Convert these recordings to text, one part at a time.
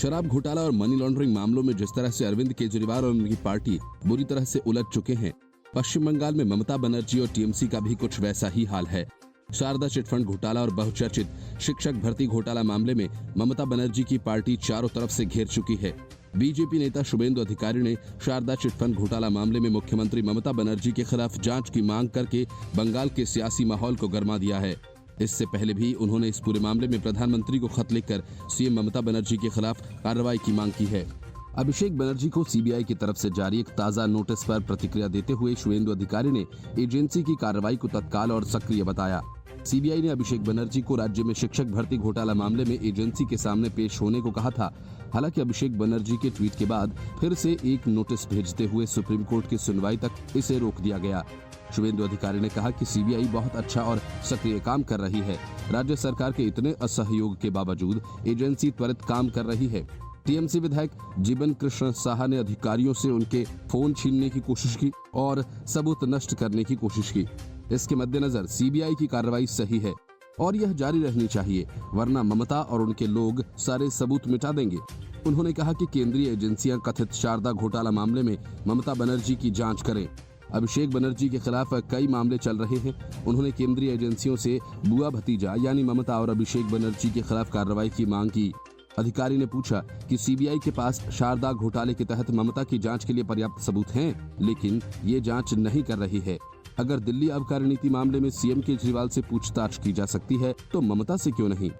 शराब घोटाला और मनी लॉन्ड्रिंग मामलों में जिस तरह से अरविंद केजरीवाल और उनकी पार्टी बुरी तरह से उलझ चुके हैं, पश्चिम बंगाल में ममता बनर्जी और टीएमसी का भी कुछ वैसा ही हाल है। शारदा चिटफंड घोटाला और बहुचर्चित शिक्षक भर्ती घोटाला मामले में ममता बनर्जी की पार्टी चारों तरफ से घेर चुकी है। बीजेपी नेता शुभेंदु अधिकारी ने शारदा चिटफंड घोटाला मामले में मुख्यमंत्री ममता बनर्जी के खिलाफ जांच की मांग करके बंगाल के सियासी माहौल को गरमा दिया है। इससे पहले भी उन्होंने इस पूरे मामले में प्रधानमंत्री को खत लिखकर सीएम ममता बनर्जी के खिलाफ कार्रवाई की मांग की है। अभिषेक बनर्जी को सीबीआई की तरफ से जारी एक ताजा नोटिस पर प्रतिक्रिया देते हुए शुभेंदु अधिकारी ने एजेंसी की कार्रवाई को तत्काल और सक्रिय बताया। सीबीआई ने अभिषेक बनर्जी को राज्य में शिक्षक भर्ती घोटाला मामले में एजेंसी के सामने पेश होने को कहा था। हालांकि अभिषेक बनर्जी के ट्वीट के बाद फिर से एक नोटिस भेजते हुए सुप्रीम कोर्ट की सुनवाई तक इसे रोक दिया गया। शुभेंदु अधिकारी ने कहा कि सीबीआई बहुत अच्छा और सक्रिय काम कर रही है। राज्य सरकार के इतने असहयोग के बावजूद एजेंसी त्वरित काम कर रही है। टीएमसी विधायक जीवन कृष्ण साहा ने अधिकारियों से उनके फोन छीनने की कोशिश की और सबूत नष्ट करने की कोशिश की। इसके मद्देनजर सीबीआई की कार्रवाई सही है और यह जारी रहनी चाहिए, वरना ममता और उनके लोग सारे सबूत मिटा देंगे। उन्होंने कहा कि केंद्रीय एजेंसियां कथित शारदा घोटाला मामले में ममता बनर्जी की जांच करें। अभिषेक बनर्जी के खिलाफ कई मामले चल रहे हैं। उन्होंने केंद्रीय एजेंसियों से बुआ भतीजा यानी ममता और अभिषेक बनर्जी के खिलाफ कार्रवाई की मांग की। अधिकारी ने पूछा कि सीबीआई के पास शारदा घोटाले के तहत ममता की जांच के लिए पर्याप्त सबूत हैं, लेकिन ये जांच नहीं कर रही है। अगर दिल्ली आबकारी नीति मामले में सीएम केजरीवाल से पूछताछ की जा सकती है तो ममता से क्यों नहीं।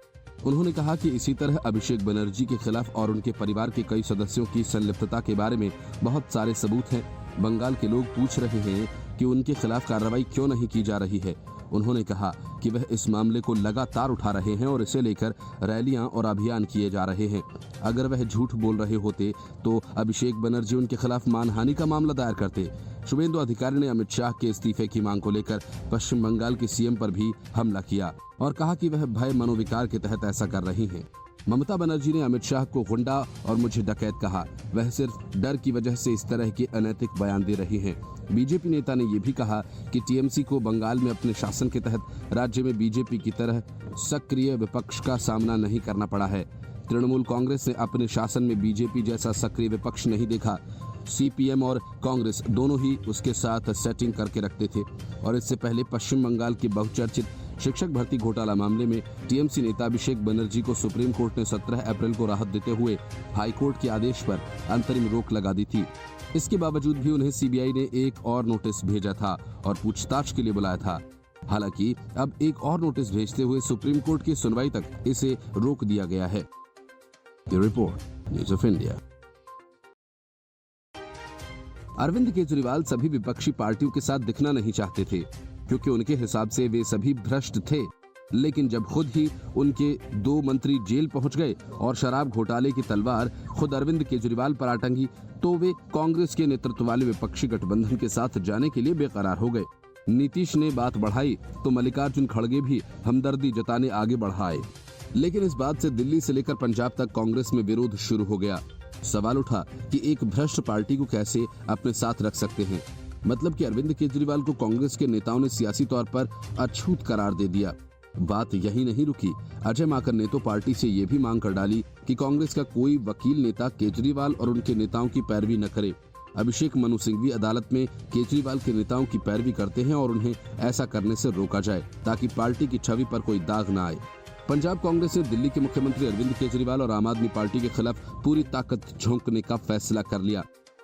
उन्होंने कहा कि इसी तरह अभिषेक बनर्जी के खिलाफ और उनके परिवार के कई सदस्यों की संलिप्तता के बारे में बहुत सारे सबूत हैं। बंगाल के लोग पूछ रहे हैं कि उनके खिलाफ कार्रवाई क्यों नहीं की जा रही है। उन्होंने कहा कि वह इस मामले को लगातार उठा रहे हैं और इसे लेकर रैलियां और अभियान किए जा रहे हैं। अगर वह झूठ बोल रहे होते तो अभिषेक बनर्जी उनके खिलाफ मानहानि का मामला दायर करते। शुभेंदु अधिकारी ने अमित शाह के इस्तीफे की मांग को लेकर पश्चिम बंगाल के सीएम पर भी हमला किया और कहा कि वह भय मनोविकार के तहत ऐसा कर रही हैं। ममता बनर्जी ने अमित शाह को गुंडा और मुझे डकैत कहा। वह सिर्फ डर की वजह से इस तरह के अनैतिक बयान दे रही हैं। बीजेपी नेता ने यह भी कहा कि टीएमसी को बंगाल में अपने शासन के तहत राज्य में बीजेपी की तरह सक्रिय विपक्ष का सामना नहीं करना पड़ा है। तृणमूल कांग्रेस ने अपने शासन में बीजेपी जैसा सक्रिय विपक्ष नहीं देखा। सीपीएम और कांग्रेस दोनों ही उसके साथ सेटिंग करके रखते थे और इससे पहले पश्चिम बंगाल के बहुचर्चित शिक्षक भर्ती घोटाला मामले में टीएमसी नेता अभिषेक बनर्जी को सुप्रीम कोर्ट ने 17 अप्रैल को राहत देते हुए हाईकोर्ट के आदेश पर अंतरिम रोक लगा दी थी। इसके बावजूद भी उन्हें सीबीआई ने एक और नोटिस भेजा था और पूछताछ के लिए बुलाया था। हालांकि अब एक और नोटिस भेजते हुए सुप्रीम कोर्ट की सुनवाई तक इसे रोक दिया गया है। ये report news of India. Arvind Kejriwal सभी विपक्षी पार्टियों के साथ दिखना नहीं चाहते थे क्योंकि उनके हिसाब से वे सभी भ्रष्ट थे। लेकिन जब खुद ही उनके 2 मंत्री जेल पहुंच गए और शराब घोटाले की तलवार खुद अरविंद केजरीवाल पर आ टंगी तो वे कांग्रेस के नेतृत्व वाले विपक्षी गठबंधन के साथ जाने के लिए बेकरार हो गए। नीतीश ने बात बढ़ाई तो मल्लिकार्जुन खड़गे भी हमदर्दी जताने आगे बढ़ाए। लेकिन इस बात से दिल्ली से लेकर पंजाब तक कांग्रेस में विरोध शुरू हो गया। सवाल उठा कि एक भ्रष्ट पार्टी को कैसे अपने साथ रख सकते हैं। मतलब कि अरविंद केजरीवाल को कांग्रेस के नेताओं ने सियासी तौर पर अछूत करार दे दिया। बात यही नहीं रुकी। अजय माकन ने तो पार्टी से ये भी मांग कर डाली कि कांग्रेस का कोई वकील नेता केजरीवाल और उनके नेताओं की पैरवी न करे। अभिषेक मनु सिंघवी अदालत में केजरीवाल के नेताओं की पैरवी करते हैं और उन्हें ऐसा करने से रोका जाए ताकि पार्टी की छवि पर कोई दाग न आए। पंजाब कांग्रेस ने दिल्ली के मुख्यमंत्री अरविंद केजरीवाल और आम आदमी पार्टी के खिलाफ पूरी ताकत झोंकने का फैसला कर लिया,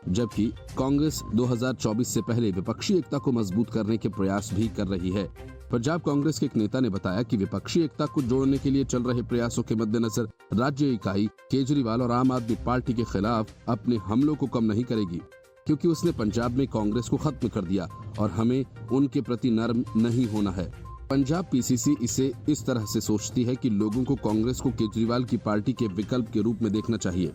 जबकि कांग्रेस 2024 से पहले विपक्षी एकता को मजबूत करने के प्रयास भी कर रही है। पंजाब कांग्रेस के एक नेता ने बताया कि विपक्षी एकता को जोड़ने के लिए चल रहे प्रयासों के मद्देनजर राज्य इकाई केजरीवाल और आम आदमी पार्टी के खिलाफ अपने हमलों को कम नहीं करेगी, क्योंकि उसने पंजाब में कांग्रेस को खत्म कर दिया और हमें उनके प्रति नर्म नहीं होना है। पंजाब पीसीसी इसे इस तरह से सोचती है कि लोगों को कांग्रेस को केजरीवाल की पार्टी के विकल्प के रूप में देखना चाहिए।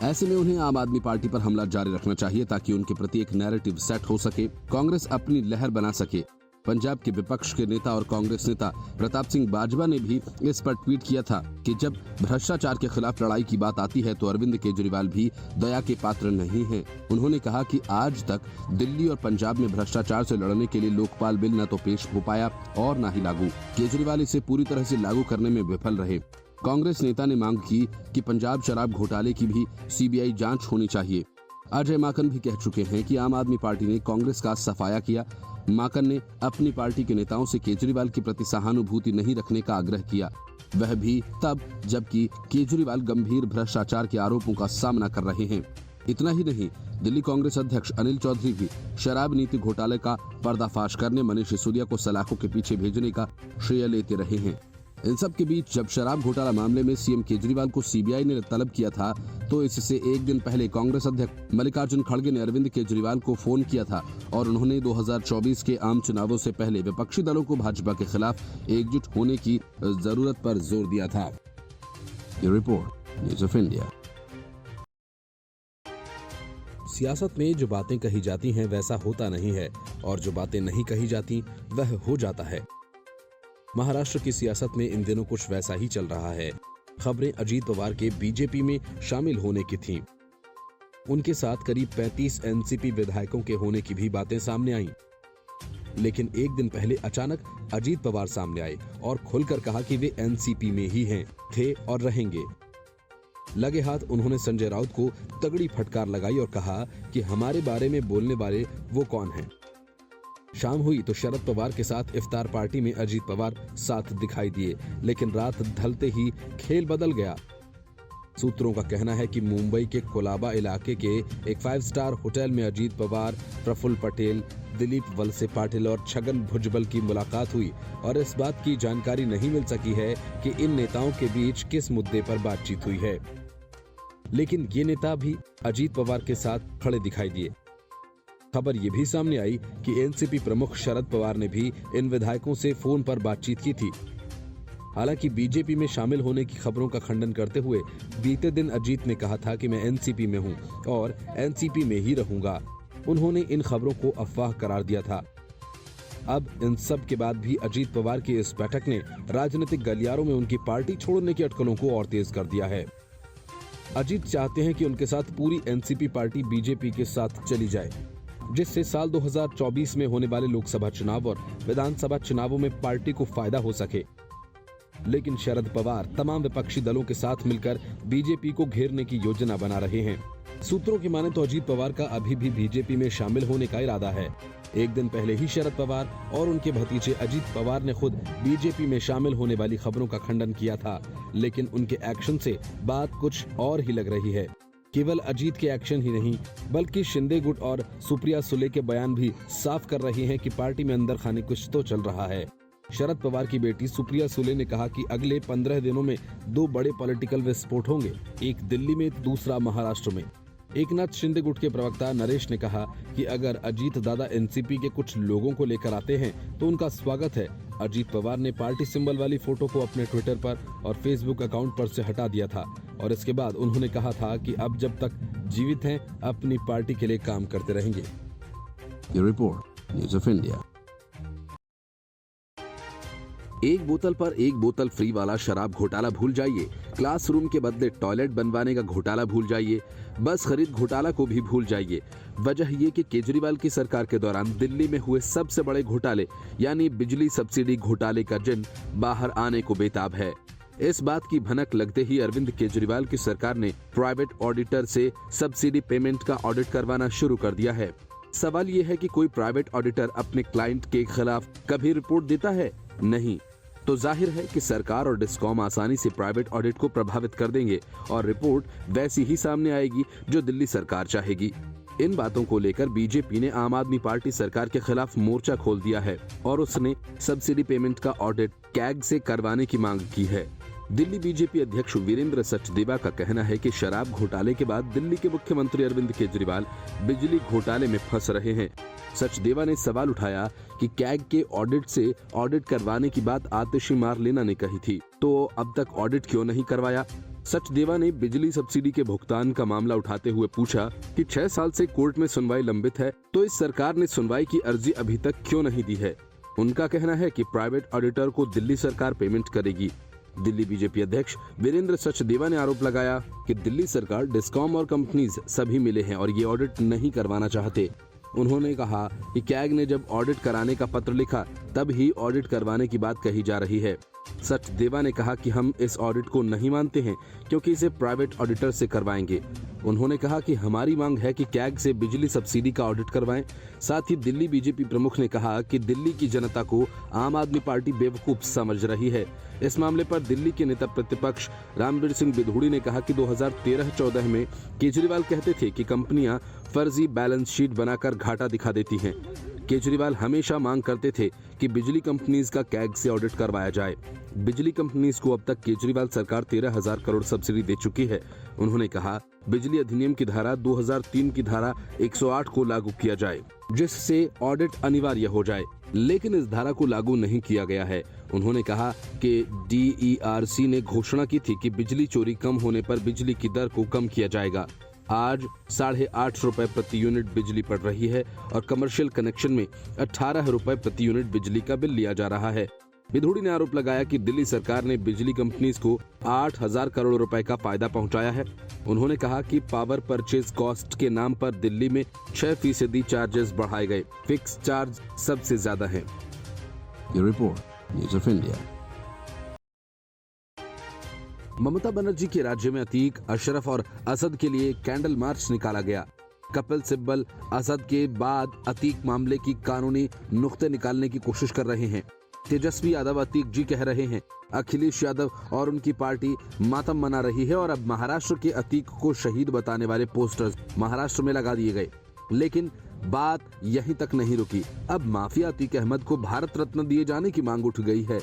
ऐसे में उन्हें आम आदमी पार्टी पर हमला जारी रखना चाहिए ताकि उनके प्रति एक नैरेटिव सेट हो सके, कांग्रेस अपनी लहर बना सके। पंजाब के विपक्ष के नेता और कांग्रेस नेता प्रताप सिंह बाजवा ने भी इस पर ट्वीट किया था कि जब भ्रष्टाचार के खिलाफ लड़ाई की बात आती है तो अरविंद केजरीवाल भी दया के पात्र नहीं हैं। उन्होंने कहा कि आज तक दिल्ली और पंजाब में भ्रष्टाचार से लड़ने के लिए लोकपाल बिल न तो पेश हो पाया और न ही लागू। केजरीवाल इसे पूरी तरह से लागू करने में विफल रहे। कांग्रेस नेता ने मांग की कि पंजाब शराब घोटाले की भी सीबीआई जांच होनी चाहिए। अजय माकन भी कह चुके हैं कि आम आदमी पार्टी ने कांग्रेस का सफाया किया। माकन ने अपनी पार्टी के नेताओं से केजरीवाल के प्रति सहानुभूति नहीं रखने का आग्रह किया, वह भी तब जबकि केजरीवाल गंभीर भ्रष्टाचार के आरोपों का सामना कर रहे हैं। इतना ही नहीं, दिल्ली कांग्रेस अध्यक्ष अनिल चौधरी भी शराब नीति घोटाले का पर्दाफाश करने मनीष सिसोदिया को सलाखों के पीछे भेजने का श्रेय लेते रहे हैं। इन सब के बीच जब शराब घोटाला मामले में सीएम केजरीवाल को सीबीआई ने तलब किया था, तो इससे एक दिन पहले कांग्रेस अध्यक्ष मल्लिकार्जुन खड़गे ने अरविंद केजरीवाल को फोन किया था और उन्होंने 2024 के आम चुनावों से पहले विपक्षी दलों को भाजपा के खिलाफ एकजुट होने की जरूरत पर जोर दिया था। ये रिपोर्ट न्यूज़ ऑफ इंडिया। सियासत में जो बातें कही जाती हैं वैसा होता नहीं है और जो बातें नहीं कही जाती वह हो जाता है। महाराष्ट्र की सियासत में इन दिनों कुछ वैसा ही चल रहा है। खबरें अजीत पवार के बीजेपी में शामिल होने की थीं। उनके साथ करीब 35 एनसीपी विधायकों के होने की भी बातें सामने आईं। लेकिन एक दिन पहले अचानक अजीत पवार सामने आए और खुलकर कहा कि वे एनसीपी में ही हैं, थे और रहेंगे। लगे हाथ उन्होंने संजय राउत को तगड़ी फटकार लगाई और कहा कि हमारे बारे में बोलने वाले वो कौन हैं। शाम हुई तो शरद पवार के साथ इफ्तार पार्टी में अजीत पवार साथ दिखाई दिए, लेकिन रात ढलते ही खेल बदल गया। सूत्रों का कहना है कि मुंबई के कोलाबा इलाके के एक 5 स्टार होटल में अजीत पवार, प्रफुल्ल पटेल, दिलीप वलसे पाटिल और छगन भुजबल की मुलाकात हुई और इस बात की जानकारी नहीं मिल सकी है कि इन नेताओं के बीच किस मुद्दे पर बातचीत हुई है। लेकिन ये नेता भी अजीत पवार के साथ खड़े दिखाई दिए। खबर ये भी सामने आई कि एनसीपी प्रमुख शरद पवार ने भी इन विधायकों से फोन पर बातचीत की थी। हालांकि बीजेपी में शामिल होने की खबरों का खंडन करते हुए बीते दिन अजीत ने कहा था कि मैं एनसीपी में हूं और एनसीपी में ही रहूंगा। उन्होंने इन खबरों को अफवाह करार दिया था। अब इन सब के बाद भी अजीत पवार की इस बैठक ने राजनीतिक गलियारों में उनकी पार्टी छोड़ने की अटकलों को और तेज कर दिया है। अजीत चाहते हैं कि उनके साथ पूरी एनसीपी पार्टी बीजेपी के साथ चली जाए, जिससे साल 2024 में होने वाले लोकसभा चुनाव और विधानसभा चुनावों में पार्टी को फायदा हो सके। लेकिन शरद पवार तमाम विपक्षी दलों के साथ मिलकर बीजेपी को घेरने की योजना बना रहे हैं। सूत्रों की माने तो अजीत पवार का अभी भी बीजेपी में शामिल होने का इरादा है। एक दिन पहले ही शरद पवार और उनके भतीजे अजीत पवार ने खुद बीजेपी में शामिल होने वाली खबरों का खंडन किया था, लेकिन उनके एक्शन से बात कुछ और ही लग रही है। केवल अजीत के एक्शन ही नहीं बल्कि शिंदे गुट और सुप्रिया सुले के बयान भी साफ कर रहे हैं कि पार्टी में अंदर खाने कुछ तो चल रहा है। शरद पवार की बेटी सुप्रिया सुले ने कहा कि अगले 15 दिनों में 2 बड़े पॉलिटिकल विस्फोट होंगे, एक दिल्ली में, दूसरा महाराष्ट्र में। एकनाथ शिंदे गुट के प्रवक्ता नरेश ने कहा कि अगर अजीत दादा एनसीपी के कुछ लोगों को लेकर आते हैं तो उनका स्वागत है। अजीत पवार ने पार्टी सिंबल वाली फोटो को अपने ट्विटर पर और फेसबुक अकाउंट पर से हटा दिया था और इसके बाद उन्होंने कहा था कि अब जब तक जीवित हैं अपनी पार्टी के लिए काम करते रहेंगे। ये रिपोर्ट न्यूज़ ऑफ इंडिया। एक बोतल पर एक बोतल फ्री वाला शराब घोटाला भूल जाइए, क्लासरूम के बदले टॉयलेट बनवाने का घोटाला भूल जाइए, बस खरीद घोटाला को भी भूल जाइए। वजह ये कि केजरीवाल की सरकार के दौरान दिल्ली में हुए सबसे बड़े घोटाले यानी बिजली सब्सिडी घोटाले का जिन बाहर आने को बेताब है। इस बात की भनक लगते ही अरविंद केजरीवाल की सरकार ने प्राइवेट ऑडिटर से सब्सिडी पेमेंट का ऑडिट करवाना शुरू कर दिया है। सवाल ये है कि कोई प्राइवेट ऑडिटर अपने क्लाइंट के खिलाफ कभी रिपोर्ट देता है? नहीं। तो जाहिर है कि सरकार और डिस्कॉम आसानी से प्राइवेट ऑडिट को प्रभावित कर देंगे और रिपोर्ट वैसी ही सामने आएगी जो दिल्ली सरकार चाहेगी। इन बातों को लेकर बीजेपी ने आम आदमी पार्टी सरकार के खिलाफ मोर्चा खोल दिया है और उसने सब्सिडी पेमेंट का ऑडिट कैग से करवाने की मांग की है। दिल्ली बीजेपी अध्यक्ष वीरेंद्र सचदेवा का कहना है कि शराब घोटाले के बाद दिल्ली के मुख्यमंत्री अरविंद केजरीवाल बिजली घोटाले में फंस रहे हैं। सचदेवा ने सवाल उठाया कि कैग के ऑडिट से ऑडिट करवाने की बात आतिशी मार लेना ने कही थी, तो अब तक ऑडिट क्यों नहीं करवाया? सचदेवा ने बिजली सब्सिडी के भुगतान का मामला उठाते हुए पूछा कि 6 साल से कोर्ट में सुनवाई लंबित है, तो इस सरकार ने सुनवाई की अर्जी अभी तक क्यों नहीं दी है? उनका कहना है कि प्राइवेट ऑडिटर को दिल्ली सरकार पेमेंट करेगी। दिल्ली बीजेपी अध्यक्ष वीरेंद्र सचदेवा ने आरोप लगाया कि दिल्ली सरकार, डिस्कॉम और कंपनीज सभी मिले हैं और ये ऑडिट नहीं करवाना चाहते। उन्होंने कहा कि कैग ने जब ऑडिट कराने का पत्र लिखा तब ही ऑडिट करवाने की बात कही जा रही है। सचदेवा ने कहा कि हम इस ऑडिट को नहीं मानते हैं क्योंकि इसे प्राइवेट ऑडिटर से करवाएंगे। उन्होंने कहा कि हमारी मांग है कि कैग से बिजली सब्सिडी का ऑडिट करवाएं। साथ ही दिल्ली बीजेपी प्रमुख ने कहा कि दिल्ली की जनता को आम आदमी पार्टी बेवकूफ समझ रही है। इस मामले पर दिल्ली के नेता प्रतिपक्ष रामवीर सिंह बिधूड़ी ने कहा कि 2013-14 में केजरीवाल कहते थे कि कंपनियां फर्जी बैलेंस शीट बनाकर घाटा दिखा देती हैं। केजरीवाल हमेशा मांग करते थे कि बिजली कंपनीज का कैग से ऑडिट करवाया जाए। बिजली कंपनीज को अब तक केजरीवाल सरकार 13,000 करोड़ सब्सिडी दे चुकी है। उन्होंने कहा बिजली अधिनियम की धारा 2003 की धारा 108 को लागू किया जाए जिससे ऑडिट अनिवार्य हो जाए, लेकिन इस धारा को लागू नहीं किया गया है। उन्होंने कहा कि DERC ने घोषणा की थी कि बिजली चोरी कम होने पर बिजली की दर को कम किया जाएगा। आज 8.5 रुपए प्रति यूनिट बिजली पड़ रही है और कमर्शियल कनेक्शन में 18 रुपए प्रति यूनिट बिजली का बिल लिया जा रहा है। बिधूड़ी ने आरोप लगाया कि दिल्ली सरकार ने बिजली कंपनीज को 8,000 करोड़ रुपए का फायदा पहुंचाया है। उन्होंने कहा कि पावर परचेज कॉस्ट के नाम पर दिल्ली में 6% चार्जेस बढ़ाए गए। फिक्स चार्ज सबसे ज्यादा है। ये report news of India. Mamata Banerjee के राज्य में अतीक, अशरफ और असद के लिए कैंडल मार्च निकाला गया। कपिल सिब्बल असद के बाद अतीक मामले की कानूनी नुक्ते निकालने की कोशिश कर रहे हैं। तेजस्वी यादव अतीक जी कह रहे हैं। अखिलेश यादव और उनकी पार्टी मातम मना रही है और अब महाराष्ट्र के अतीक को शहीद बताने वाले पोस्टर्स महाराष्ट्र में लगा दिए गए। लेकिन बात यहीं तक नहीं रुकी। अब माफिया अतीक अहमद को भारत रत्न दिए जाने की मांग उठ गई है।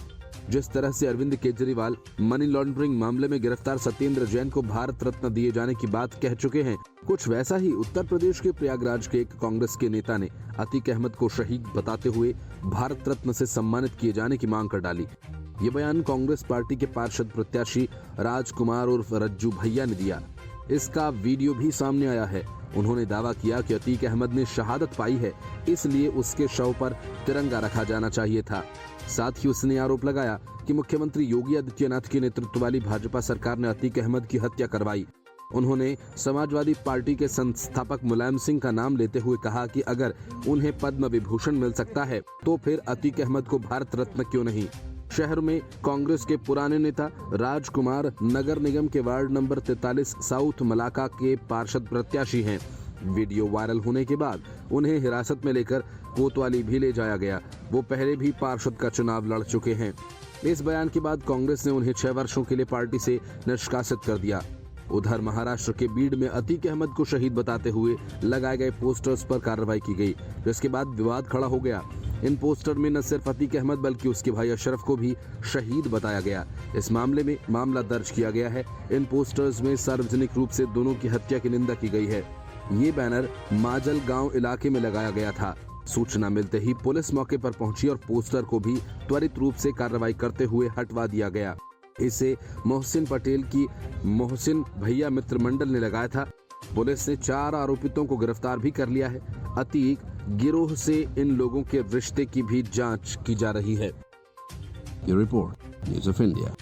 जिस तरह से अरविंद केजरीवाल मनी लॉन्ड्रिंग मामले में गिरफ्तार सत्येंद्र जैन को भारत रत्न दिए जाने की बात कह चुके हैं, कुछ वैसा ही उत्तर प्रदेश के प्रयागराज के एक कांग्रेस के नेता ने अतीक अहमद को शहीद बताते हुए भारत रत्न से सम्मानित किए जाने की मांग कर डाली। ये बयान कांग्रेस पार्टी के पार्षद प्रत्याशी राजकुमार उर्फ रज्जू भैया ने दिया। इसका वीडियो भी सामने आया है। उन्होंने दावा किया कि अतीक अहमद ने शहादत पाई है, इसलिए उसके शव पर तिरंगा रखा जाना चाहिए था। साथ ही उसने आरोप लगाया कि मुख्यमंत्री योगी आदित्यनाथ के नेतृत्व वाली भाजपा सरकार ने अतीक अहमद की हत्या करवाई। उन्होंने समाजवादी पार्टी के संस्थापक मुलायम सिंह का नाम लेते हुए कहा कि अगर उन्हें पद्म विभूषण मिल सकता है तो फिर अतीक अहमद को भारत रत्न क्यों नहीं। शहर में कांग्रेस के पुराने नेता राजकुमार नगर निगम के वार्ड नंबर 43 साउथ मलाका के पार्षद प्रत्याशी हैं। वीडियो वायरल होने के बाद उन्हें हिरासत में लेकर कोतवाली भी ले जाया गया। वो पहले भी पार्षद का चुनाव लड़ चुके हैं। इस बयान के बाद कांग्रेस ने उन्हें 6 वर्षों के लिए पार्टी से निष्कासित कर दिया। उधर महाराष्ट्र के बीड में अतीक अहमद को शहीद बताते हुए लगाए गए पोस्टर्स पर कार्रवाई की गई, जिसके बाद विवाद खड़ा हो गया। इन पोस्टर में न सिर्फ अतीक अहमद बल्कि उसके भाई अशरफ को भी शहीद बताया गया। इस मामले में मामला दर्ज किया गया है। इन पोस्टर्स में सार्वजनिक रूप से दोनों की हत्या की निंदा की गई है। ये बैनर माजल गांव इलाके में लगाया गया था। सूचना मिलते ही पुलिस मौके पर पहुंची और पोस्टर को भी त्वरित रूप से कार्रवाई करते हुए हटवा दिया गया। इसे मोहसिन पटेल की मोहसिन भैया मित्र मंडल ने लगाया था। पुलिस ने 4 आरोपितों को गिरफ्तार भी कर लिया है। अतीक गिरोह से इन लोगों के रिश्ते की भी जांच की जा रही है। ये रिपोर्ट न्यूज़ ऑफ इंडिया।